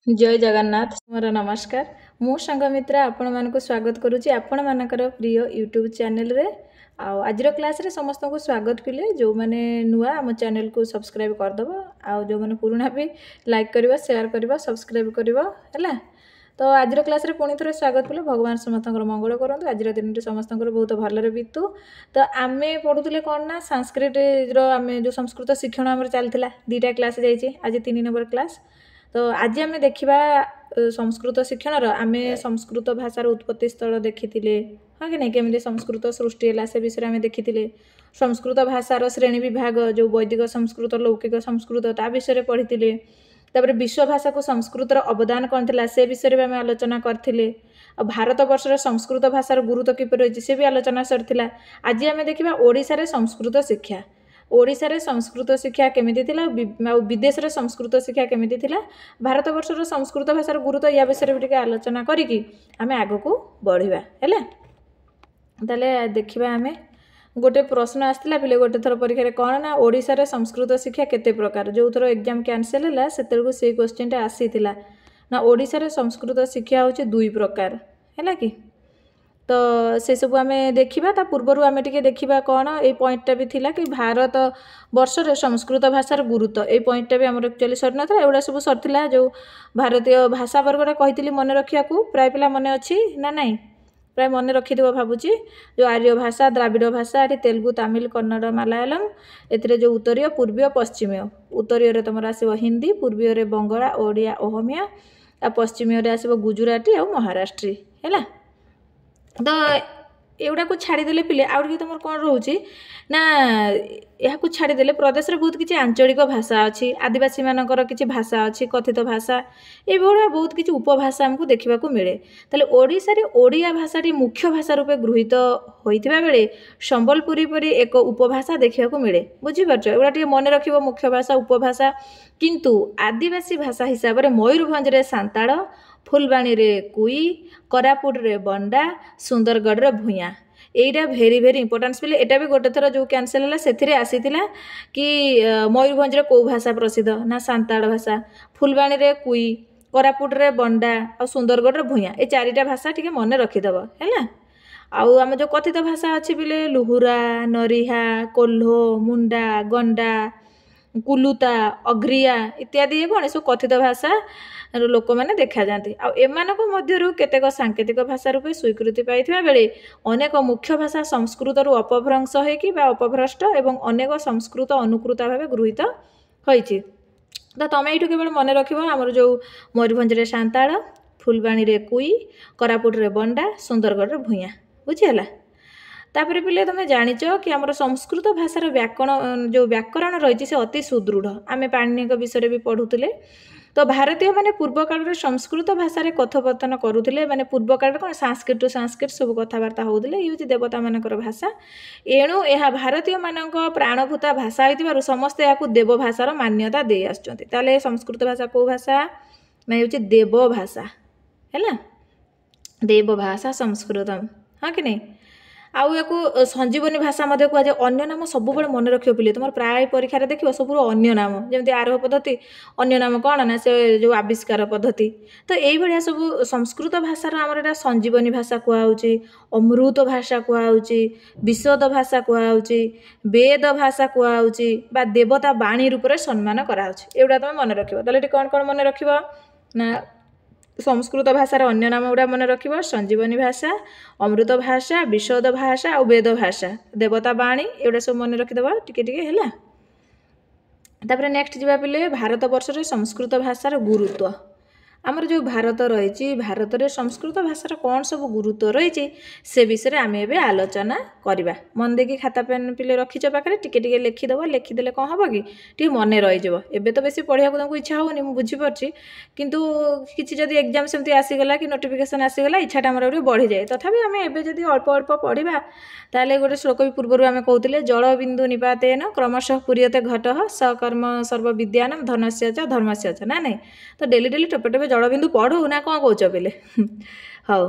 जय जगन्नाथ मोर नमस्कार मु संगमित्रा आपण मानक स्वागत करुच्ची आपण मानकर प्रिय यूट्यूब चैनल रे आज क्लास रे समस्त को स्वागत पिले जो माने नुआ आम चैनल को सब्सक्राइब करदब आउ जो माने पुराना भी लाइक करबा शेयर करबा सब्सक्राइब करबा हैला। तो आज क्लास रे पुणी थोड़े स्वागत पिले भगवान समस्त मंगल करंतु आज दिन समस्त बहुत भलरे बीतू। तो आमे पढ़ुले कौन ना संस्कृत आमे जो संस्कृत शिक्षण आम चलता दीटा क्लास जाइए आज 3 नंबर क्लास। तो आज आम देखा संस्कृत शिक्षण आम संस्कृत भाषार उत्पत्ति स्थल देखी हाँ कि नहीं केमी संस्कृत सृष्टि है से विषय आम देखी संस्कृत भाषार श्रेणी विभाग जो वैदिक संस्कृत लौकिक संस्कृत ता विषय पढ़ी तापर विश्व भाषा को संस्कृतर अवदान कौन थी से विषय भी आम आलोचना करते भारत वर्षर संस्कृत भाषार गुरुत्व किपर रही से भी आलोचना सरला। आज आम देखा ओडिशा रे संस्कृत शिक्षा ओडिशा रे संस्कृत शिक्षा केमिति थिला विदेश रे संस्कृत शिक्षा केमिति थिला भारत वर्षर संस्कृत भाषार गुरुत्व या विषय भी टिके आलोचना करिकी आमे आगो को बढ़िबा हैला। ताले देखिबा आमे गोटे प्रश्न आसला पिले गोटे थर परीक्षा कौन ना ओडिशा रे संस्कृत शिक्षा केते प्रकार जो थर एग्जाम कैंसिल होला सेतेलको से क्वेश्चन टा आसीथिला ना ओडिशा रे संस्कृत शिक्षा होचे दुई प्रकार हैला कि। तो से सब आम देखा ता पूर्वर आम टे देखा कौन ये पॉइंटा भी थिला कि भारत वर्षर संस्कृत भाषार गुरुत्व ये पॉइंटा भी आम एक्चुअली सर ना एगुड़ा सब सरला जो भारतीय भाषा वर्गटा कही मन रखा प्राय पिला मन अच्छी ना नाई प्राय मन रखि भावुची जो आर्य भाषा द्राविड़ भाषा ये तेलुगु तमिल कन्नड़ मलयालम ए जो उत्तरीय पूर्वीय पश्चिमीय उत्तरीय तुम आसो हिंदी पूर्वीय बंगला ओडिया ओहमिया आ पश्चिमीय आसो गुजराती और महाराष्ट्री है। तो एगुड़ा को छाड़ीदे पिले आउट कि तुम कौन रोचे ना यहाँ छाड़ीदे प्रदेश में बहुत किसी आंचलिक भाषा अच्छी आदिवासी मानकर किसी भाषा अच्छी कथित भाषा ये बहुत किसी उपभाषा आमको देखा मिले। ताले ओडिशा रे ओडिया भाषाटी मुख्य भाषा रूपे गृहीत होइतिबा बेले संबलपुरी परी एक उपभाषा देखा मिले बुझीपार एगुड़ा टे मन रख मुख्य भाषा उपभाषा किंतु आदिवासी भाषा हिसाब से मयूरभंज रे सांताड़ फुलबाणी रे कुई कोरापुट रे बंडा सुंदरगढ़ रे भूया एटा भेरी भेरी इंपोर्टेंस पिले एटा भी गोटे थर जो कैंसिल है से आसीथिला कि मयूरभंज रे को भाषा प्रसिद्ध ना सांताड़ भाषा फुलबाणी रे कुई कोरापुट रे बंडा और सुंदरगढ़ रे भूया ये चारिटा भाषा टिके मन रखिदब है। आउ आम जो कथित भाषा अच्छी पिले लुहुरा नरिहा कोल्हो मुंडा गंडा कुलुता अघ्रिया इत्यादि ये कौन सब कथित भाषा लोक मैंने देखा जाती आमु केतेक सांकेतिक भाषा रूपे स्वीकृति पाई बेले अनेक मुख्य भाषा संस्कृत अपभ्रंश होगी अपभ्रष्ट एवं अनेक संस्कृत अनुकृता भाव गृहीत होती। तो तुम ये केवल मन रख आमर जो मयूरभंज रे सांताड़ फुलबाणी रे कुई कोरापुट रे बंडा सुंदरगढ़ रे भूया बुझीगला। तापर पिले तुम जानिच कि आमर संस्कृत भाषार व्याकरण रही से अति सुदृढ़ आम पाणिनि विषय भी पढ़ुले। तो भारतीय माने पूर्व काल संस्कृत भाषा कथोपकथन करुले माने पूर्व काल कौन संस्कृत टू संस्कृत सब कथबार्ता होते ये देवता मानकर भाषा एणु यह भारतीय मानक प्राणभूता भाषा हो समस्ते यहाँ देव भाषार मान्यता दे आसुच्च संस्कृत भाषा को भाषा ना ये देव भाषा है देव भाषा संस्कृतम हाँ कि नहीं आउ या संजीवनी भाषा कहुए अन्य नाम सब मन रख पिले तुम प्राय परीक्षा देखिए सब अन्य नाम जमी आरोह पद्धति अन्य नाम कौन ना से जो आविष्कार पद्धति तो यही सब संस्कृत भाषार आमर एटा संजीवनी भाषा कहुचे अमृत भाषा कहुचे विशद भाषा कहुचे वेद भाषा कहुचे देवता वाणी रूप से सम्मान कराउचे एगुड़ा तुम मन रख कौन कौन मन रख ना संस्कृत भाषार अन्य नाम गुड़ा मन रख संजीवनी भाषा अमृत भाषा विशद भाषा और वेद भाषा देवता वाणी एगुड़ा सब मन रखिदेव टिके है। तापर नेक्स्ट जावा पिले भारत वर्ष संस्कृत भाषार गुरुत्व आमर जो भारत रही भारत में संस्कृत भाषार कौन सब गुरुत्व रही से विषय आम ए आलोचना करवा मन देखिए खाता पेन पिले रखीच पाखे टिके लिखिदेव लिखिदे कौन हम कि मन रही एबे तो बेसी पढ़ा तुमको इच्छा होनी मुझे बुझीपारी किंतु किसी जदि एग्जाम सेमती आसीगला कि नोटिफिकेशन आसीगला इच्छाटा आम बढ़ी जाए तथापि आम एबे अल्प अल्प पढ़ा ताले गोटे श्लोक भी पूर्व आम कहते जल बिंदु निपातेन क्रमशः पूर्यते घट सकर्म सर्वविद्यानां धनस्य च धर्मस्य च ना नहीं तो डेली डेली टपे टपे जल बिंदु पढ़ू ना कौन कौच पे हाँ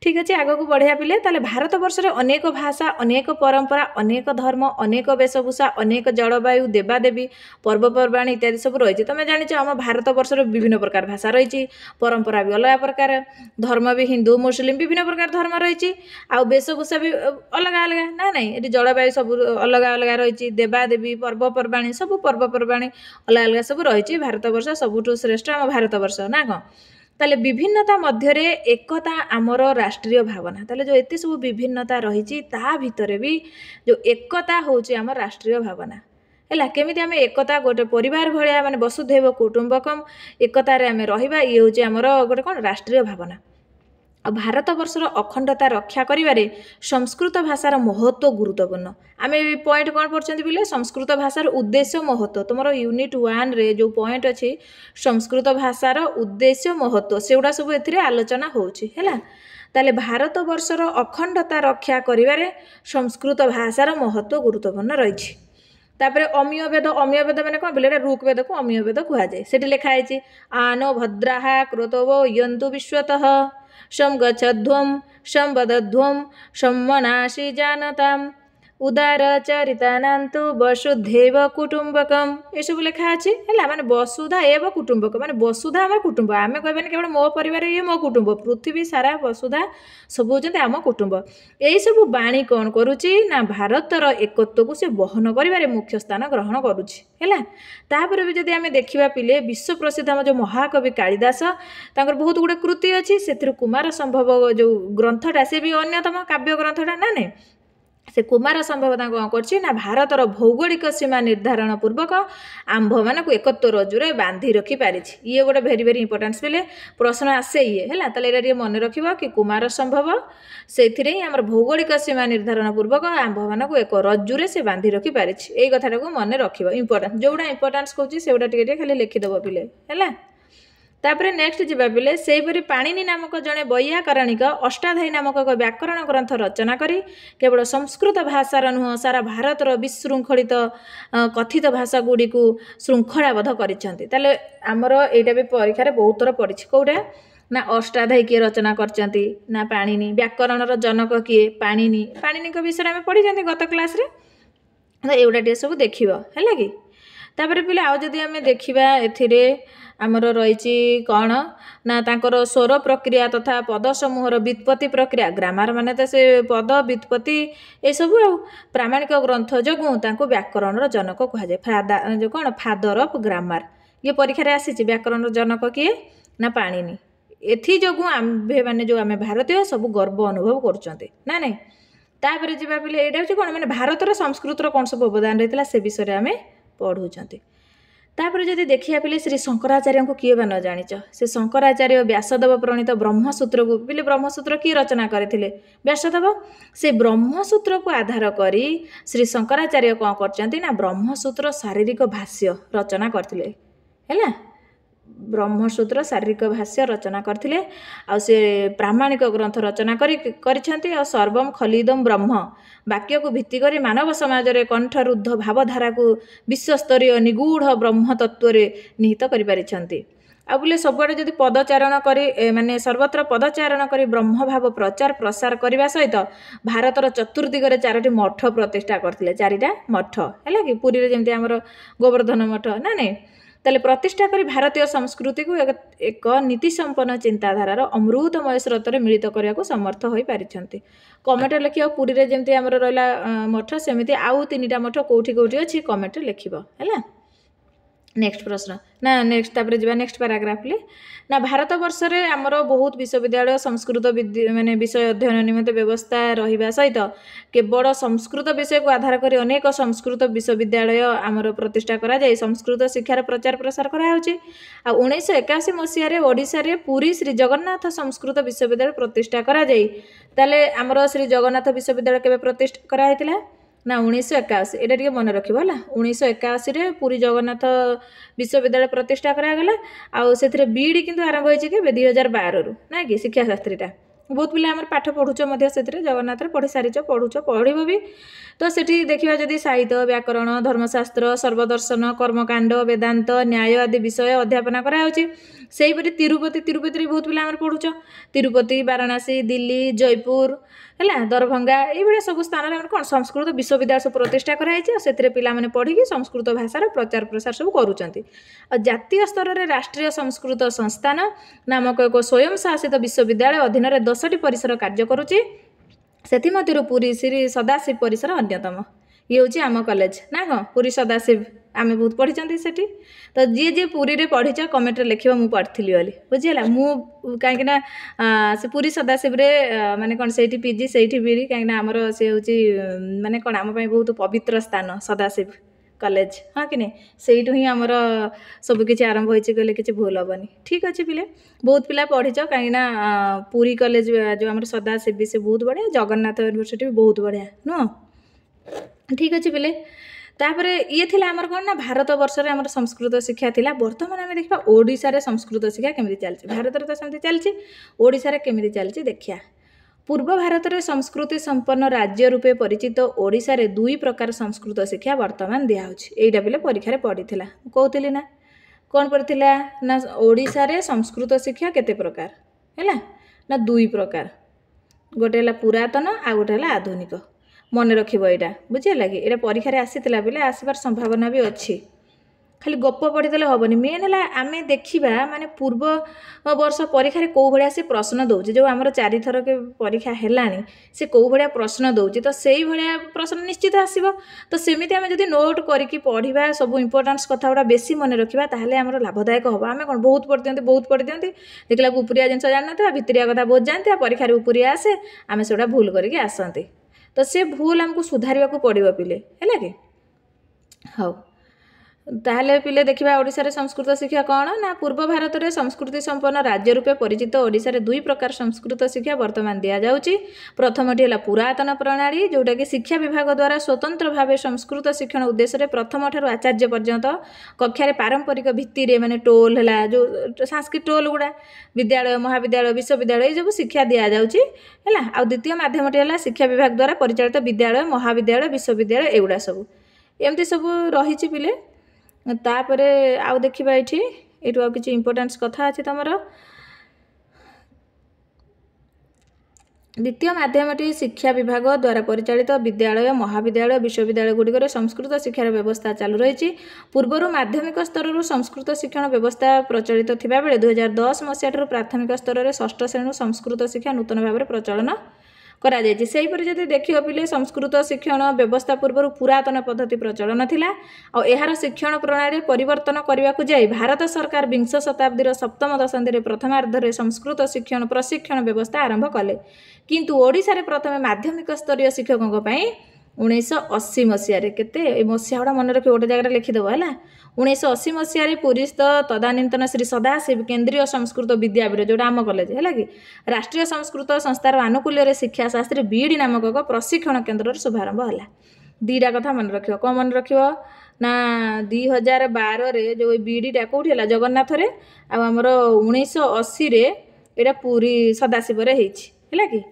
ठीक अच्छे आग को बढ़िया पिले ताले भारत वर्ष रे अनेक भाषा अनेक परंपरा अनेक धर्म अनेक वेशभूषा अनेक जलवायु देवादेवी पर्वपर्वाणी इत्यादि सब रही तुम जान आम भारत वर्ष विभिन्न प्रकार भाषा रही परंपरा भी अलग प्रकार धर्म भी हिंदू मुस्लिम विभिन्न प्रकार धर्म रही आउ वेशभूषा भी अलग अलग ना ना ये जलवायु सब अलग अलग रही देवादेवी पर्वपर्वाणी सब पर्वपर्वाणी अलग अलग सब रही भारत वर्ष सबुठु श्रेष्ठ आम भारत वर्ष ना कौन ताले विभिन्नता मध्यरे एकता आमर राष्ट्रीय भावना ताले जो एते सब विभिन्नता रही ता भितर भी जो एकता होची आमर राष्ट्रीय भावना है केमी आम एकता गोटे परिवार भाया माने वसुधैव कुटुंबकम एकतार आम रहा ये हूँ आमर गोटे कौन राष्ट्रीय भावना भारत वर्षर अखंडता रक्षा करिबारे संस्कृत भाषार महत्व गुरुत्वपूर्ण आम पॉइंट कौन पढ़ते बोले संस्कृत भाषार उद्देश्य महत्व तुम यूनिट 1 रे जो पॉइंट अच्छी संस्कृत भाषार उद्देश्य महत्व से गुड़ा सब ए आलोचना होला ताले भारत वर्षर अखंडता रक्षा करिबारे संस्कृत भाषार महत्व गुरुत्वपूर्ण रही तापर अमीय वेद मैंने कौन बोले ऋक वेद को अमीय वेद कहुए से लिखाई आनो भद्रा क्रोतवो यंतु विश्वतः शम गच्छध्वम शम वदध्वम शम मनाशी जानताम उदार चरितानांतु वसुधैव कुटुंबकम ये सब लिखा अच्छी है माने वसुधा एव कुटुंबक माने वसुधा आम कुटुंब आम कहबानी केवल मो परिवार ये मो कुटुंब पृथ्वी सारा वसुधा सब होती आम कुटुंब यही सब बाणी कौन करुच्ची ना भारतर एकत्व को से बहन कर मुख्य स्थान ग्रहण करुच्ची भी जदि आम देखा पिले विश्व प्रसिद्ध आम जो महाकवि कालिदास तांकर बहुत गुड़े कृति अच्छी से कुमार संभव जो ग्रंथटा से भी अन्यतम काव्य ग्रंथटा ना नहीं से कुमार संभव कौन कर भारतर भौगोलिक सीमा निर्धारण पूर्वक आंभ मान एकत्व रज्जुरे बांधि रखी पारी ये गोटे भेरी भेरी इंपोर्टेंस बोले प्रश्न आसे ये है ये मन रख कि कुमार संभव से आम भौगोलिक सीमा निर्धारण पूर्वक आंभ मान एक रज्जुरे से बांधि रखी पारी यही कथा को मन रख इंपोर्टेंस जोड़ा इंपोर्टेंस कहूँ से खाली लिखिदेव पिले है तापर नेक्स्ट जा पिले सेहीपरि पाणिनि नामक जड़े वैयाकरणिक अष्टाध्यायी नामक एक व्याकरण ग्रंथ रचना करी केवल संस्कृत भाषार नुह सारा भारतर विशृंखलित कथित भाषा गुड़ी को श्रृंखलाबद्ध कर आमर यहाँ भी परीक्षा बहुत थर पड़ी कौटा ना अष्टाध्यायी किए रचना करचंती ना पाणिनि व्याकरणर जनक किए पाणिनि पाणिनि विषय आम पढ़ी गत क्लास एगुड़ा सब देखा है कि तापर पिले आउ जदि आम देखा एथिरे आमर रही कौन ना तांकर स्वर प्रक्रिया तथा पद समूहर व्युत्पत्ति प्रक्रिया ग्रामर माने तो से पद व्युत्पत्ति ये सब प्रामाणिक ग्रंथ जो व्याकरण जनक कहुए जो कौन फादर ऑफ ग्रामर ये परीक्षा आसी व्याकरण जनक किए ना पाणिनि एथि जोगु आम्भे माने जो आम भारतीय सब गर्व अनुभव करुँच ना नहीं तापर जी पिले यहाँ कौन मैंने भारतर संस्कृतर कौन सब अवदान रही है से विषय आम पढ़ुंट तापर जदि देखिया पिले श्री शंकराचार्य को किए बा न जानिच से शंकराचार्य व्यासदेव प्रणीत ब्रह्मसूत्र को पिले ब्रह्मसूत्र किए रचना करथिले व्यासदेव से ब्रह्मसूत्र को आधार करी श्री शंकराचार्य कौन करचंती ना ब्रह्मसूत्र शारीरिक भाष्य रचना करथिले हैला ब्रह्मसूत्र शारीरिक भाष्य रचना करथिले आ से प्रामाणिक ग्रंथ रचना करिछंती आ सर्वम खलिदम ब्रह्म वाक्य को भित्ति करी मानव समाज रे कंठरुद्ध भावधारा को विश्वस्तरीय निगूढ़ ब्रह्म तत्व रे निहित करि पारिछंती आ बोले सबुआड़े जदि पदचारण करी माने सर्वत्र पदचारण करी ब्रह्म भाव प्रचार प्रसार करने सहित भारतर चतुर्दिगरे 4टी मठ प्रतिष्ठा करथिले 4टा मठ है कि पुरी रे जेमती हमर गोवर्धन मठ ना नहीं ताले प्रतिष्ठा करी भारतीय संस्कृति को एक नीति संपन्न चिंताधारार अमृतमय स्रोत मिलित करने को समर्थ हो पारिछंती कमेंट लिखियो पुरी रे जेमती हमर रहला मठ सेमिति आउ 3टा मठ कोठी कोठी अछि कमेंट लिखिबो हैला नेक्स्ट प्रश्न ना नेक्स्ट तापर जीवा नेक्स्ट पैराग्राफ ले ना भारत वर्ष रे हमर बहुत विश्वविद्यालय संस्कृत माने विषय अध्ययन निमित्त व्यवस्था रहिबा सहित केवल संस्कृत विषय को आधार करी अनेक संस्कृत विश्वविद्यालय हमर प्रतिष्ठा करा जाय संस्कृत शिक्षार प्रचार प्रसार करा होची आ 1981 मसिया रे ओडिसा रे पुरी श्री जगन्नाथ संस्कृत विश्वविद्यालय प्रतिष्ठा करा जाय ताले हमर श्री जगन्नाथ विश्वविद्यालय केबे प्रतिष्ठा करा हेतिला ना 1981 एटा टिके मन रखिबो हला 1981 रे पुरी जगन्नाथ विश्वविद्यालय प्रतिष्ठा करा गला आ सेथरे बीडी किंतु आरंभ होईची के 2012 रु ना कि शिक्षा शास्त्रीटा बहुत पिला आमर पाठ पढ़ुच से जगन्नाथ पढ़ी सारीच पढ़ुच पढ़ भी तो सेठी देखिबा जदि साहित्य व्याकरण धर्मशास्त्र सर्वदर्शन कर्मकांड वेदांत न्याय आदि विषय अध्यापना कराउछि। सेहीपरि तिरुपति बहुत पिला आमर पढ़ुच तिरुपति वाराणसी दिल्ली जयपुर है दरभंगा ये सब स्थान में कौन संस्कृत विश्वविद्यालय सब प्रतिष्ठा कराई से पिला पढ़ी संस्कृत भाषार प्रचार प्रसार सब करुँच। जातीय स्तर में राष्ट्रीय संस्कृत संस्थान नामक एक स्वयं शासित विश्वविद्यालय अधीन 10टी परिसर कार्य करुच्ची से पुरी श्री सदाशिव परिसर अन्यतम ये हूँ आम कॉलेज ना कौन पुरी सदाशिव आम बहुत पढ़ी से तो जी पुरी रे पढ़ीच कमेंट लिख मु पढ़ी बोली बुझीगला मु कहीं से पुरी सदाशिव माने कौन से पीजी से बीड़ी कहीं आमर से हूँ माने कौन आम बहुत पवित्र स्थान सदाशिव कॉलेज हाँ कि नहीं से ही आमर सबकि आरंभ होती कहले कि भूल हेनी ठीक अच्छे पिले बहुत पिला पढ़ीच कहीं पुरी कॉलेज जो आम सदाशिव भी से बहुत बढ़िया जगन्नाथ यूनिवर्सिटी भी बहुत बढ़िया नुह ठीक अच्छे पिले तापर ये थिला आमर कौन ना भारत वर्ष में आमर संस्कृत शिक्षा थिला बर्तमान आम देखा ओडिशा रे संस्कृत शिक्षा केमिति चलछि भारत रे तो सेमति चलछि ओडिशा रे केमिति चलछि देखिया पूर्व भारत में संस्कृति संपन्न राज्य रूपे परिचित ओडिशा रे 2 प्रकार संस्कृत शिक्षा वर्तमान दिया होछि पिले परीक्षा पड़ी कहती ना कौन पढ़ा ना ओडिशा रे संस्कृत शिक्षा केते प्रकार है ना 2 प्रकार गोटे है पुरातन आ गोटे है आधुनिक मन रखिबो एटा बुझिला कि एटा परीक्षा आसीतिला बेले आसीबार संभावना भी अच्छी खाली गप पढ़ीदेले हेनी मेन है आम देखा माने पूर्व वर्ष परीक्षा कौ भाया से प्रश्न दौर जो आम 4 थर के परीक्षा है से कौ भाया प्रश्न दौर तो से भाया प्रश्न निश्चित आसब तो सेमती आम जब नोट करके पढ़ा सब इंपोर्टान्स कथा गुड़ा बेसी मन रखा ताहले आम लाभदायक हम आम कौन बहुत पढ़ी दिखती देखला उपरिया जिन जान ना भितरिया कथा बहुत जानते परीक्षा उपरिया आसे आम से भूल करके आसती तो से भूल आमको सुधार पड़ो पिले है कि हाँ ताहले पिले देखिबा ओडिशा रे संस्कृत शिक्षा कौन ना पूर्व भारत में संस्कृति संपन्न राज्य रूपे परिचित ओडिशा रे 2 प्रकार संस्कृत शिक्षा वर्तमान दिया जाउची। प्रथमटी है पुरातन प्रणाली जोटा कि शिक्षा विभाग द्वारा स्वतंत्र भाव संस्कृत शिक्षण उद्देश्य रे प्रथम ठारू आचार्य पर्यंत कक्षा रे पारंपरिक भित्ति रे माने टोल है जो संस्कृत टोल गुड़ा विद्यालय महाविद्यालय विश्वविद्यालय ये सब शिक्षा दि जाउची है आ द्वितीय माध्यमटी है शिक्षा विभाग द्वारा परिचालित विद्यालय महाविद्यालय विश्वविद्यालय एगुड़ा सब एमती सब रही पिले तापरे आउ देखिबा एठी एठू आ किछि इंपोर्टेंस कथा अछि तमर द्वितीय माध्यमटी शिक्षा विभाग द्वारा परिचालित विद्यालय महाविद्यालय विश्वविद्यालय गुड़िकर संस्कृत शिक्षार व्यवस्था चालू रही पूर्वर माध्यमिक स्तर संस्कृत शिक्षण व्यवस्था प्रचलित थिबा बेले 2010 मसीहा प्राथमिक स्तर में 6ठ श्रेणी संस्कृत शिक्षा नूतन भाव में प्रचलन करा जायछि। सेहीपरि जदि देखियो पिले संस्कृत शिक्षण व्यवस्था पूर्व पुरातन पद्धति प्रचलन थिला और एहार शिक्षण प्रणाली परिवर्तन करने को जाई भारत सरकार 20 शताब्दीर सप्तम दशंधि प्रथमार्धरे संस्कृत शिक्षण प्रशिक्षण व्यवस्था आरंभ कले किंतु ओडिशा रे प्रथम माध्यमिक स्तरीय शिक्षकों पई 1980 मसीह केते मसीहा गुड़ा मन रखी गोटे जगह लिखिदेव है 1980 मसीह पुरीस्थ तदानीतन श्री सदाशिव केन्द्रीय संस्कृत विद्यापीठ जोटा आम कॉलेज है कि राष्ट्रीय संस्कृत संस्थार आनुकूल्य शिक्षा शास्त्री बीडी नामक एक प्रशिक्षण केन्द्र शुभारंभ है। 2टा कथा मन रख कौन मन रख ना 2012 जो बीडीटा कौटी है जगन्नाथ आमर 1980 यहाँ पुरी सदाशिव है कि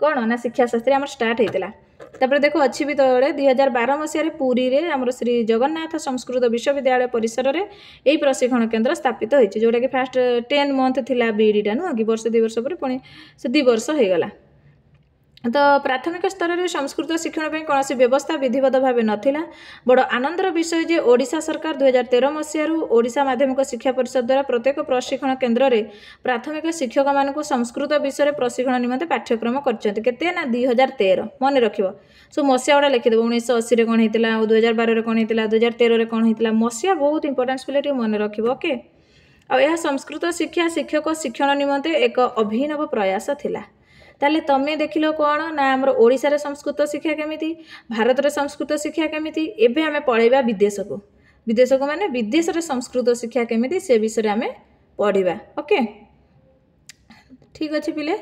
कौन ना शिक्षा शास्त्री आम स्टार्ट होता तापर देखो अच्छी भी तले 2012 मसीह पुरी रे आमर श्री जगन्नाथ संस्कृत विश्वविद्यालय परिसर में यही प्रशिक्षण केन्द्र स्थापित होती जोटा कि फास्ट 10 मंथ थिला बीडीटा नुह कि वर्ष 2 वर्ष पर पुणी से 2 वर्ष हो गला। तो प्राथमिक स्तर में संस्कृत शिक्षण पर कौन व्यवस्था विधिवत भाव नाला बड़ आनंदर विषय जे ओडिशा सरकार 2013 मसीह ओडिशा माध्यमिक शिक्षा परिषद द्वारा प्रत्येक प्रशिक्षण केन्द्र में प्राथमिक शिक्षक मानक संस्कृत विषय प्रशिक्षण निमंते पाठ्यक्रम करते ना 2013 मन रख सो मसीहा गुड़ा लिखिदेव 1980 कौन होता 2012 कौन होता 2013 कौन होता मसीहा बहुत इंपोर्टेंस पे मन रख ओके आ संस्कृत शिक्षा शिक्षक शिक्षण निमंते एक अभिनव प्रयास थिला। ताले तमें देखिल कौन ना आमर ओडिशा रे संस्कृत शिक्षा केमिति भारत रे संस्कृत शिक्षा केमिति एबे आमे पढ़ेबा विदेश को माने विदेश रे संस्कृत शिक्षा केमिति से विषय आमे पढ़िबा ओके ठीक अछि पिले।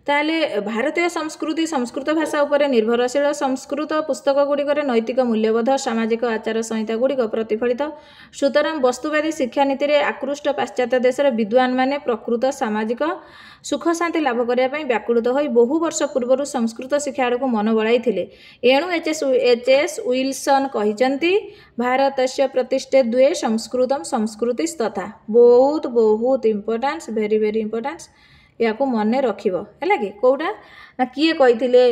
ताले भारतीय संस्कृति संस्कृत भाषा उपर निर्भरशील संस्कृत पुस्तक गुड़िकर नैतिक मूल्यबोध सामाजिक आचार संहिता गुड़िक प्रतिफलित सुतरां वस्तुवादी शिक्षानीति में आकृष्ट पाश्चात्य देशर विद्वान माने प्रकृत सामाजिक सुख शांति लाभ करने व्याकुलित हो बहु वर्ष पूर्व संस्कृत शिक्षा आड़ को मन बढ़ाई एणु एच.एस. विल्सन कहते भारत से प्रतिष्ठे द्वे संस्कृतम संस्कृति तथा बहुत बहुत इंपोर्टान्स वेरी वेरी इंपोर्टान्स या मन रखिबो हैला कि कोटा ना किए कहिथिले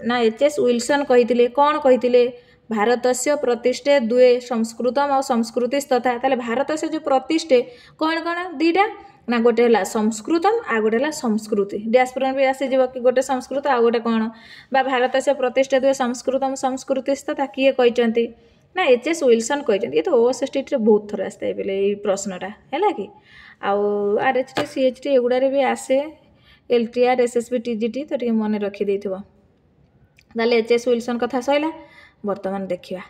ना एच.एस. विल्सन कहिथिले कौन कहिथिले भारत से प्रतिष्ठे द्वे संस्कृतम और संस्कृति तथा ताले भारत से जो प्रतिष्ठे कौन कौन दीटा ना गोटे है संस्कृतम आ गोटे है संस्कृति डैशपुर भी आसीज कि गोटे संस्कृत आ गोटे कौन बा भारत से प्रतिष्ठा द्वे संस्कृतम संस्कृति तथा किए कहते ना एच.एस. विल्सन कहते ये तो ओएसटी बहुत थर आसता है बोले ये प्रश्नटा है कि आउ आरएचटी सीएचटी एगुड़ारे भी आसे एलटीआर एसएसबी टीजीटी तो ये मन रखिदे ताले एच.एस. विल्सन कथा सैला वर्तमान देखिया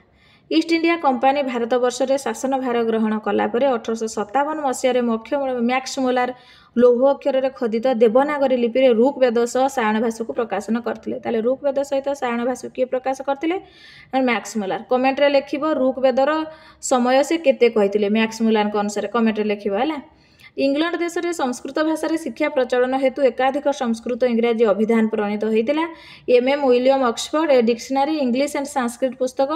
ईस्ट इंडिया कंपानी भारत वर्ष में शासन भार ग्रहण कलापर 1857 मसीह मैक्स मोलार लौह अक्षर खोदित देवनागरी लिपि ऋग्वेद सह सायण भाषा को प्रकाशन करते ऋग्वेद सहित सायण भाषा किए प्रकाश करते मैक्स मोलार कमेंट्रे लिख ऋग्वेदर समय से केते कहते मैक्स मोलार अनुसार कमेंट्रे लिख है इंग्लैंड देश में संस्कृत भाषा शिक्षा प्रचलन हेतु एकाधिक संस्कृत इंग्राजी अभिधान प्रणीत होता M William Oxford a dictionary English and Sanskrit पुस्तक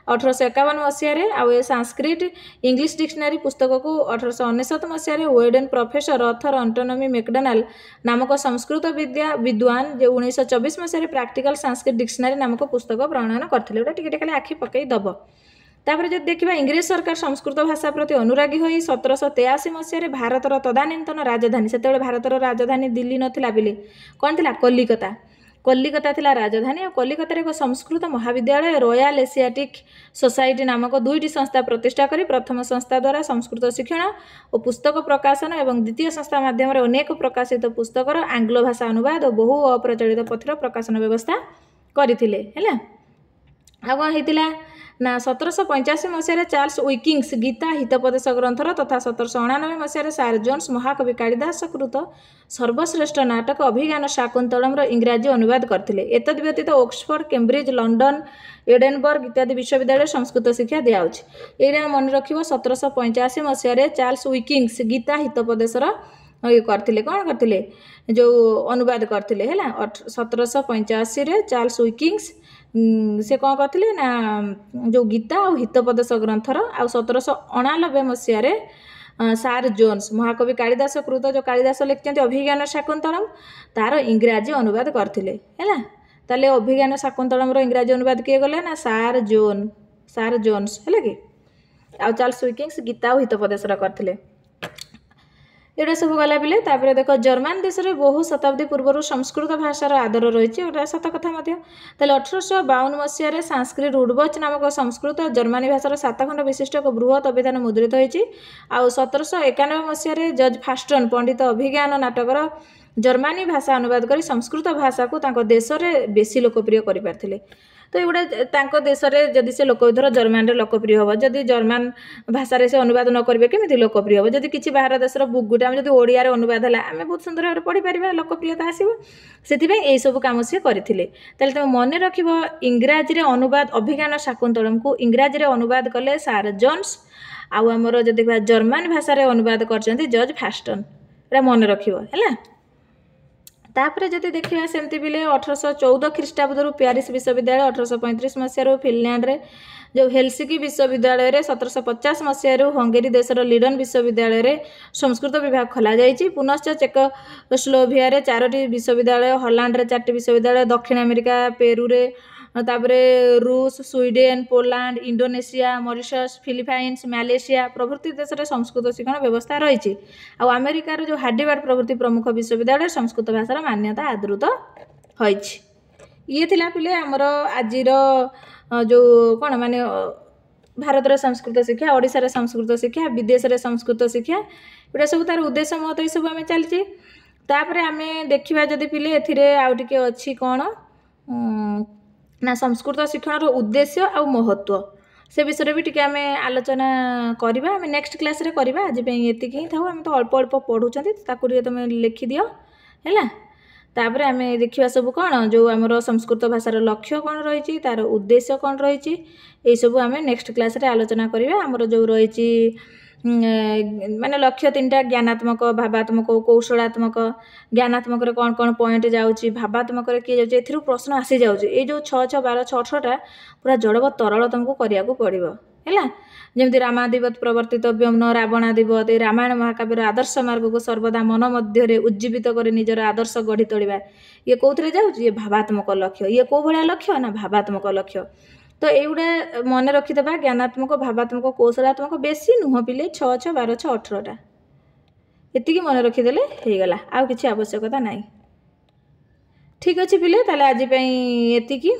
1851 मसीह आउ ए संस्कृत इंग्लिश डिक्शनरी पुस्तक को 1899 मसीह वेडेन प्रोफेसर अथर अंटोनमी मैकडोनाल्ड नामक संस्कृत विद्वान जो 1924 मसीह प्रैक्टिकल संस्कृत डिक्शनरी नामक पुस्तक प्रणयन करते खाली आखि पकई दब तापर जब देखा इंग्रेज सरकार संस्कृत भाषा प्रति अनुरागी हो 1783 मसीह भारतर तदानीतन राजधानी से भारतर राजधानी दिल्ली नथिला बिले कौन थिला कलिकता कलिकता थिला राजधानी और कलिकतार एक संस्कृत महाविद्यालय रॉयल एशियाटिक सोसाइटी नामक दुईटी संस्था प्रतिष्ठा करी प्रथम संस्था द्वारा संस्कृत शिक्षण और पुस्तक प्रकाशन और द्वितीय संस्था माध्यम अनेक प्रकाशित पुस्तकर आंग्ल भाषा अनुवाद और बहु अप्रचलित पथर प्रकाशन व्यवस्था करथिले हैला आ कौन होइतिला ना 1785 मसीह चार्ल्स विकिंग्स गीता हितोपदेश ग्रंथर तथा 1799 मसीह सार जोन्स महाकवि कालिदास कृत सर्वश्रेष्ठ नाटक अभिज्ञान शाकुंतलम इंग्राजी अनुवाद करते एतद व्यतीत ऑक्सफोर्ड कैम्ब्रिज लंडन एडेनबर्ग इत्यादि विश्वविद्यालय संस्कृत शिक्षा दिखाऊँच ये मन रख 1785 मसीह चार्ल्स विकिंग्स गीता हितोपदेशर करते कौन करते जो अनुवाद करते है 1785 चार्ल्स विकिंग्स से कौन करते ना जो गीता और हितोपदेश ग्रंथर आ 1789 मसीह सार जोन्स महाकवि कालिदास कृत जो कालिदास लिखते अभिज्ञान शाकुंतलम तार इंग्राजी अनुवाद करते है ताले अभिज्ञान शाकुंतलम इंग्राजी अनुवाद किए गले ना सार जोन्स है कि आ चार्ल्स विकिंग्स गीता और हितोपदेश करते ये सब गला बिले तापर देख जर्मान देश में बहु शताब्दी पूर्व संस्कृत भाषार आदर रही सत कथा 1852 मसीह संस्कृत उडबच नामक संस्कृत जर्मानी भाषार 7 खंड विशिष्ट एक बृहत अभिधान मुद्रित होती आ 1791 मसीह जज फास्टन पंडित अभिज्ञान नाटकर जर्मानी भाषा अनुवाद कर संस्कृत भाषा को देश में बेसी लोकप्रिय कर तो ये देश में जदि से लोक धर जर्मान लोकप्रिय हम जदि जर्मान भाषा से अनुवाद न करेंगे केमी लोकप्रिय हम जदि किसी बाहर देशर बुक गुटा जब ओडिया अनुवाद है आम बहुत सुंदर भाव पढ़ी पार लोकप्रियता आसो से सब कम सी करते तुम मन रख इंग्राजी अनुवाद अभिज्ञान शाकुंतलम को इंग्राजी अनुवाद कले सार जोन्स आमर जब जर्मान भाषा अनुवाद कर जज फास्टन मन रख है तापर जब देखा सेमती बिले 1814 ख्रीष्टाब्द प्यारिस विश्वविद्यालय 1835 मसीह फिनलैंड रे जो हेलसिकी विश्वविद्यालय रे 1750 मसीह हंगेरी देशर लीडन विश्वविद्यालय रे संस्कृत विभाग खोल जाइए पुनश्च चेकोस्लोवाकिया रे 4टी विश्वविद्यालय हॉलैंड रे 4टी विश्वविद्यालय दक्षिण अमेरिका पेरू रे तापरे रूस Sweden Poland Indonesia Mauritius Philippines Malaysia प्रभृति देश में संस्कृत शिक्षण व्यवस्था रही आमेरिकार जो हार्वर्ड प्रभृति प्रमुख विश्वविद्यालय संस्कृत भाषार मान्यता आदृत ये थिला पिले आमर आजिर जो कौन माने भारत रे संस्कृत शिक्षा ओडिशा रे संस्कृत शिक्षा विदेश रे संस्कृत शिक्षा ये सब तार उद्देश्य महत्व ये सब आम चलती तापर आम देखा जदि पिले एथिरे आउ टिके अच्छी कौन ना संस्कृत शिक्षण उद्देश्य आ महत्व से विषय भी टी आम आलोचना करवा आम नेक्स्ट क्लास रे करवा आज ये ही था आम तो अल्प अल्प पढ़ुं तुम लिखिदि है तापर आम देखा सब कौन जो आमर संस्कृत भाषार लक्ष्य कौन रही तार उद्देश्य कौन रही ये सब आम नेक्स्ट क्लास रे आलोचना करवा आमर जो रही माने लक्ष्य 3टा ज्ञानात्मक भावात्मक कौशलात्मक ज्ञानात्मक कौन कौन पॉइंट जाऊँगी भावात्मक किए जाऊँ प्रश्न आसी जाऊँगी ये जो 6 6 12 6 6टा पूरा जड़ब तरल तुमको करने को पड़ो है जमी रामादिवत प्रवर्तितव्यम न रावणादिवत ये रामायण महाकाव्यर आदर्श मार्ग को सर्वदा मन मध्य उज्जीवित कर निजर आदर्श गढ़ी तोड़ा ये कौन जाऊँगी ये भावात्मक लक्ष्य ये कौ भाया लक्ष्य ना भावात्मक लक्ष्य तो युवा मन रखिदे ज्ञानात्मक भावात्मक कौशलात्मक बेसी नुह पिले 6 6 12 6 18टा ये मन रखिदे होगला आउ कि आवश्यकता ना ठीक अच्छे पिले ताले आज ये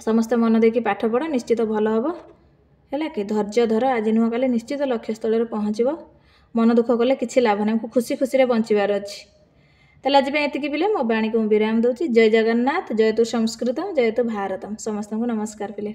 समस्ते मन देखिए पाठ पढ़ निश्चित भल हम है कि धैर्य धर आज नुह कले निश्चित लक्ष्य स्थल पहुँचब मन दुख कले किसी लाभ ना खुशी खुशी बंचार अच्छी ताले आज ये पिले मो बाणी को विराम दूसरी जय जगन्नाथ जय तु संस्कृतम जय तु भारतम समस्त को नमस्कार पिले।